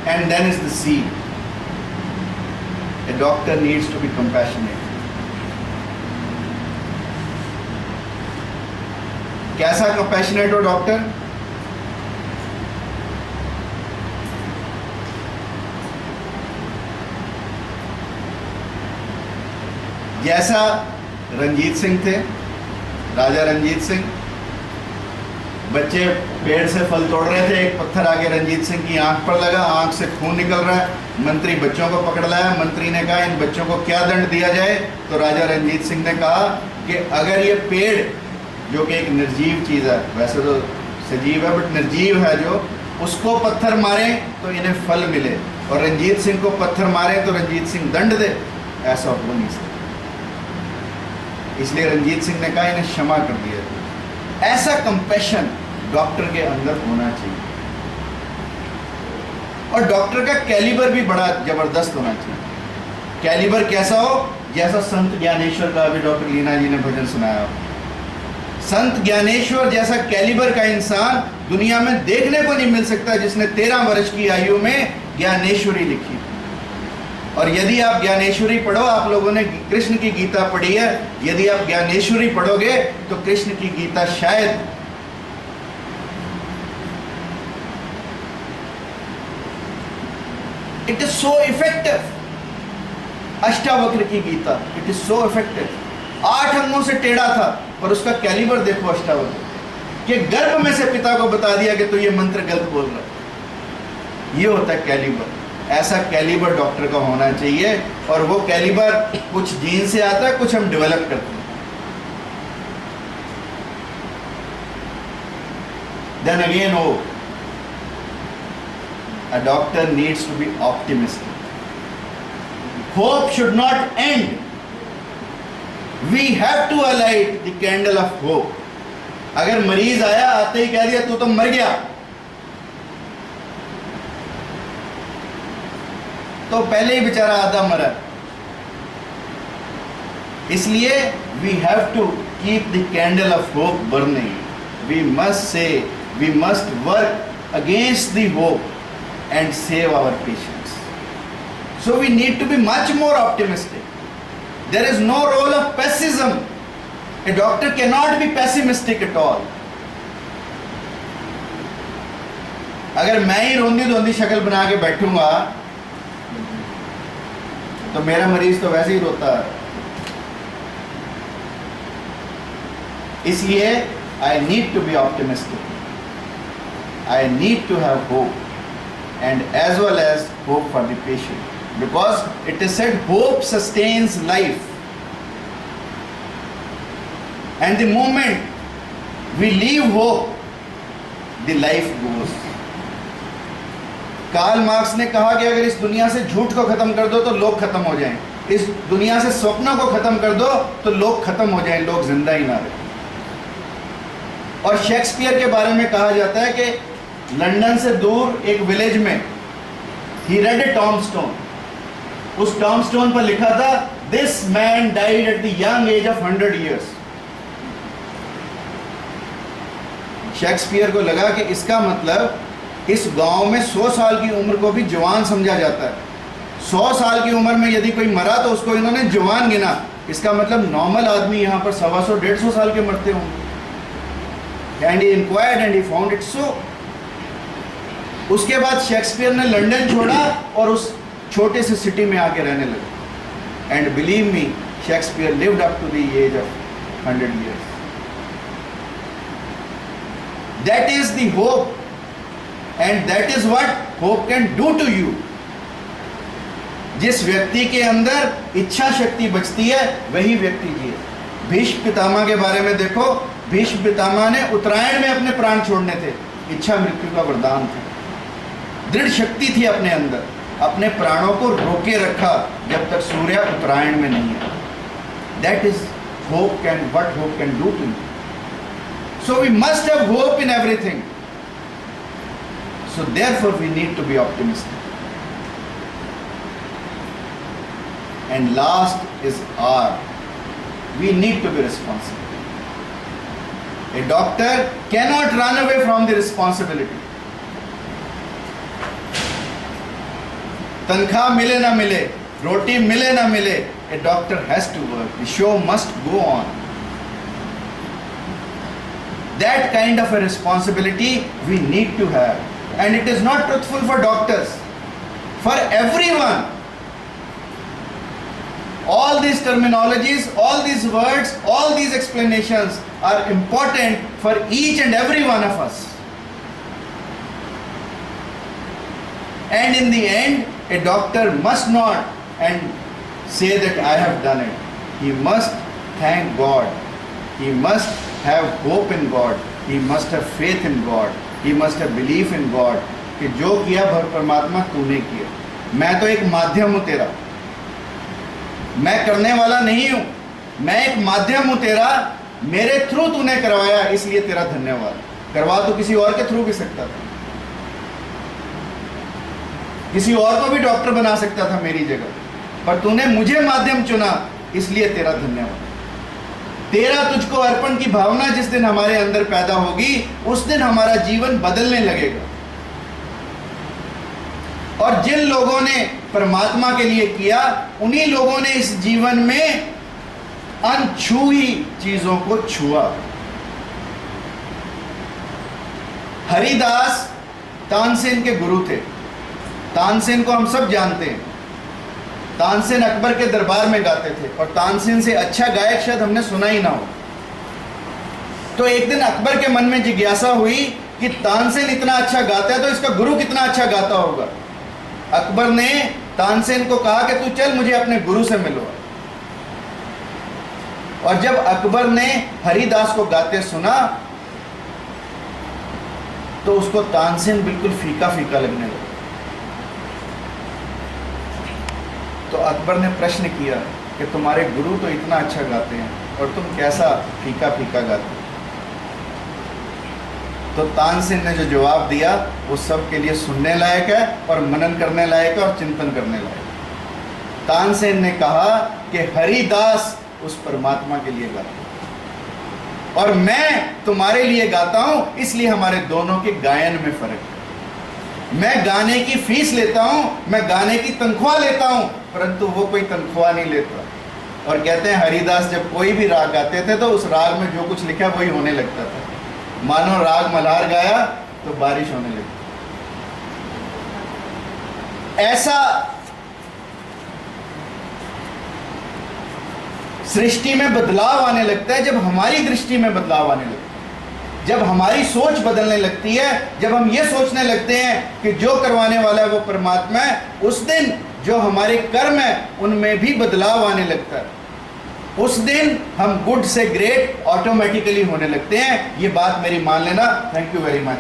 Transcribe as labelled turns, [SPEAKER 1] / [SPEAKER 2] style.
[SPEAKER 1] and then is the C. A doctor needs to be compassionate. कैसा compassionate हो doctor? जैसा रंजीत सिंह थे, राजा रंजीत सिंह, बच्चे पेड़ से फल तोड़ रहे थे, एक पत्थर आके रंजीत सिंह की आंख पर लगा, आंख से खून निकल रहा है, मंत्री बच्चों को पकड़ लाया, मंत्री ने कहा इन बच्चों को क्या दंड दिया जाए, तो राजा रंजीत सिंह ने कहा कि अगर ये पेड़, जो कि एक निर्जीव चीज़ है, वैसे तो सजीव है बट निर्जीव है, जो उसको पत्थर मारे तो इन्हें फल मिले, और रंजीत सिंह को पत्थर मारे तो रंजीत सिंह दंड दे, ऐसा हो नहीं सकता। इसलिए रंजीत सिंह ने कहा इन्हें क्षमा कर दिया। ऐसा कंपैशन डॉक्टर के अंदर होना चाहिए, और डॉक्टर का कैलिबर भी बड़ा जबरदस्त होना चाहिए। कैलिबर कैसा हो? जैसा संत ज्ञानेश्वर का अभी डॉक्टर लीना जी ने भजन सुनाया हो। संत ज्ञानेश्वर जैसा कैलिबर का इंसान दुनिया में देखने को नहीं मिल सकता, जिसने 13 वर्ष की आयु में ज्ञानेश्वरी लिखी। और यदि आप ज्ञानेश्वरी पढ़ो, आप लोगों ने कृष्ण की गीता पढ़ी है, यदि आप ज्ञानेश्वरी पढ़ोगे तो कृष्ण की गीता शायद it is so effective. Ashtavakra की Gita, it is so effective. 8 अंगों से टेढ़ा था, पर उसका कैलिबर देखो अष्टावक्र के गर्भ में से पिता को बता दिया कि तू ये मंत्र गलत बोल रहा है। ये होता है कैलिबर। ऐसा कैलिबर डॉक्टर का होना चाहिए, और वो कैलिबर कुछ जीन से आता है, कुछ हम डेवलप करते हैं। देन अगेन हो, a doctor needs to be optimistic. Hope should not end. We have to alight the candle of hope. अगर मरीज आया, आते ही कह दिया तू तो मर गया, तो पहले ही बेचारा आधा मरा। इसलिए we have to keep the candle of hope burning. We must say, we must work against the hope and save our patients. So we need to be much more optimistic. There is no role of pessimism. A doctor cannot be pessimistic at all. अगर मैं ही रोंदी धोंदी शक्ल बना के बैठूंगा तो मेरा मरीज तो वैसे ही रोता है। इसलिए I need to be optimistic. I need to have hope, and as well as hope for the patient, because it is said hope sustains life, and the moment we leave hope, the life goes. Karl Marx ने कहा कि अगर इस दुनिया से झूठ को खत्म कर दो तो लोग खत्म हो जाएं, इस दुनिया से स्वप्नों को खत्म कर दो तो लोग खत्म हो जाएं, लोग जिंदा ही ना रहे। और शेक्सपियर के बारे में कहा जाता है कि लंदन से दूर एक विलेज में ही रेड ए टॉमस्टोन, उस टॉमस्टोन पर लिखा था this man died at the young age of 100 years। Shakespeare को लगा कि इसका मतलब इस गांव में 100 साल की उम्र को भी जवान समझा जाता है। 100 साल की उम्र में यदि कोई मरा तो उसको इन्होंने जवान गिना, इसका मतलब नॉर्मल आदमी यहाँ पर 125-150 साल के मरते होंगे। And he inquired and he found it so. उसके बाद शेक्सपियर ने लंदन छोड़ा और उस छोटे से सिटी में आके रहने लगे। And believe me, Shakespeare lived up to the age of 100 years। That is the hope, and that is what hope can do to you. जिस व्यक्ति के अंदर इच्छा शक्ति बचती है वही व्यक्ति जिए। भीष्म पितामह के बारे में देखो, भीष्म पितामह ने उत्तरायण में अपने प्राण छोड़ने थे, इच्छा मृत्यु का वरदान था, दृढ़ शक्ति थी अपने अंदर, अपने प्राणों को रोके रखा जब तक सूर्य उत्तरायण में नहीं है। That is hope can, what hope can do to you. So we must have hope in everything. So therefore we need to be optimistic. And last is R. We need to be responsible. A doctor cannot run away from the responsibility. तनख्वाह मिले ना मिले, रोटी मिले ना मिले, a doctor has to work. The show must go on. That kind of a responsibility we need to have, and it is not truthful for doctors, for everyone. All these terminologies, all these words, all these explanations are important for each and every one of us. And in the end, a doctor must not and say that I have done it. He must thank God. He must have hope in God. He must have faith in God. He must have belief in God. कि जो किया परमात्मा तूने किया, मैं तो एक माध्यम हूँ तेरा, मैं करने वाला नहीं हूँ, मैं एक माध्यम हूँ तेरा, मेरे थ्रू तूने करवाया इसलिए तेरा धन्यवाद। करवा तो किसी और के थ्रू भी सकता था, किसी और को भी डॉक्टर बना सकता था मेरी जगह, पर तूने मुझे माध्यम चुना इसलिए तेरा धन्यवाद। तेरा तुझको अर्पण की भावना जिस दिन हमारे अंदर पैदा होगी उस दिन हमारा जीवन बदलने लगेगा। और जिन लोगों ने परमात्मा के लिए किया उन्हीं लोगों ने इस जीवन में अनछुई चीजों को छुआ। हरिदास तानसेन के गुरु थे। तानसेन को हम सब जानते हैं। तानसेन अकबर के दरबार में गाते थे और तानसेन से अच्छा गायक शायद हमने सुना ही ना हो। तो एक दिन अकबर के मन में जिज्ञासा हुई कि तानसेन इतना अच्छा गाता है तो इसका गुरु कितना अच्छा गाता होगा। अकबर ने तानसेन को कहा कि तू चल मुझे अपने गुरु से मिलवा। और जब अकबर ने हरिदास को गाते सुना तो उसको तानसेन बिल्कुल फीका फीका लगने लगा। तो अकबर ने प्रश्न किया कि तुम्हारे गुरु तो इतना अच्छा गाते हैं और तुम कैसा फीका फीका गाते हो। तो तानसेन ने जो जवाब दिया वो सबके लिए सुनने लायक है और मनन करने लायक है और चिंतन करने लायक है। तानसेन ने कहा कि हरिदास उस परमात्मा के लिए गाता है और मैं तुम्हारे लिए गाता हूं, इसलिए हमारे दोनों के गायन में फर्क है। मैं गाने की फीस लेता हूं, मैं गाने की तनख्वाह लेता हूं, परंतु वो कोई तनख्वाह नहीं लेता। और कहते हैं हरिदास जब कोई भी राग गाते थे तो उस राग में जो कुछ लिखा वही होने लगता था। मानो राग मल्हार गाया तो बारिश होने लगी। ऐसा सृष्टि में बदलाव आने लगता है जब हमारी दृष्टि में बदलाव आने लगता है, जब हमारी सोच बदलने लगती है, जब हम ये सोचने लगते हैं कि जो करवाने वाला है वो परमात्मा है। उस दिन जो हमारे कर्म है उनमें भी बदलाव आने लगता है। उस दिन हम गुड से ग्रेट ऑटोमेटिकली होने लगते हैं। ये बात मेरी मान लेना। Thank you very much.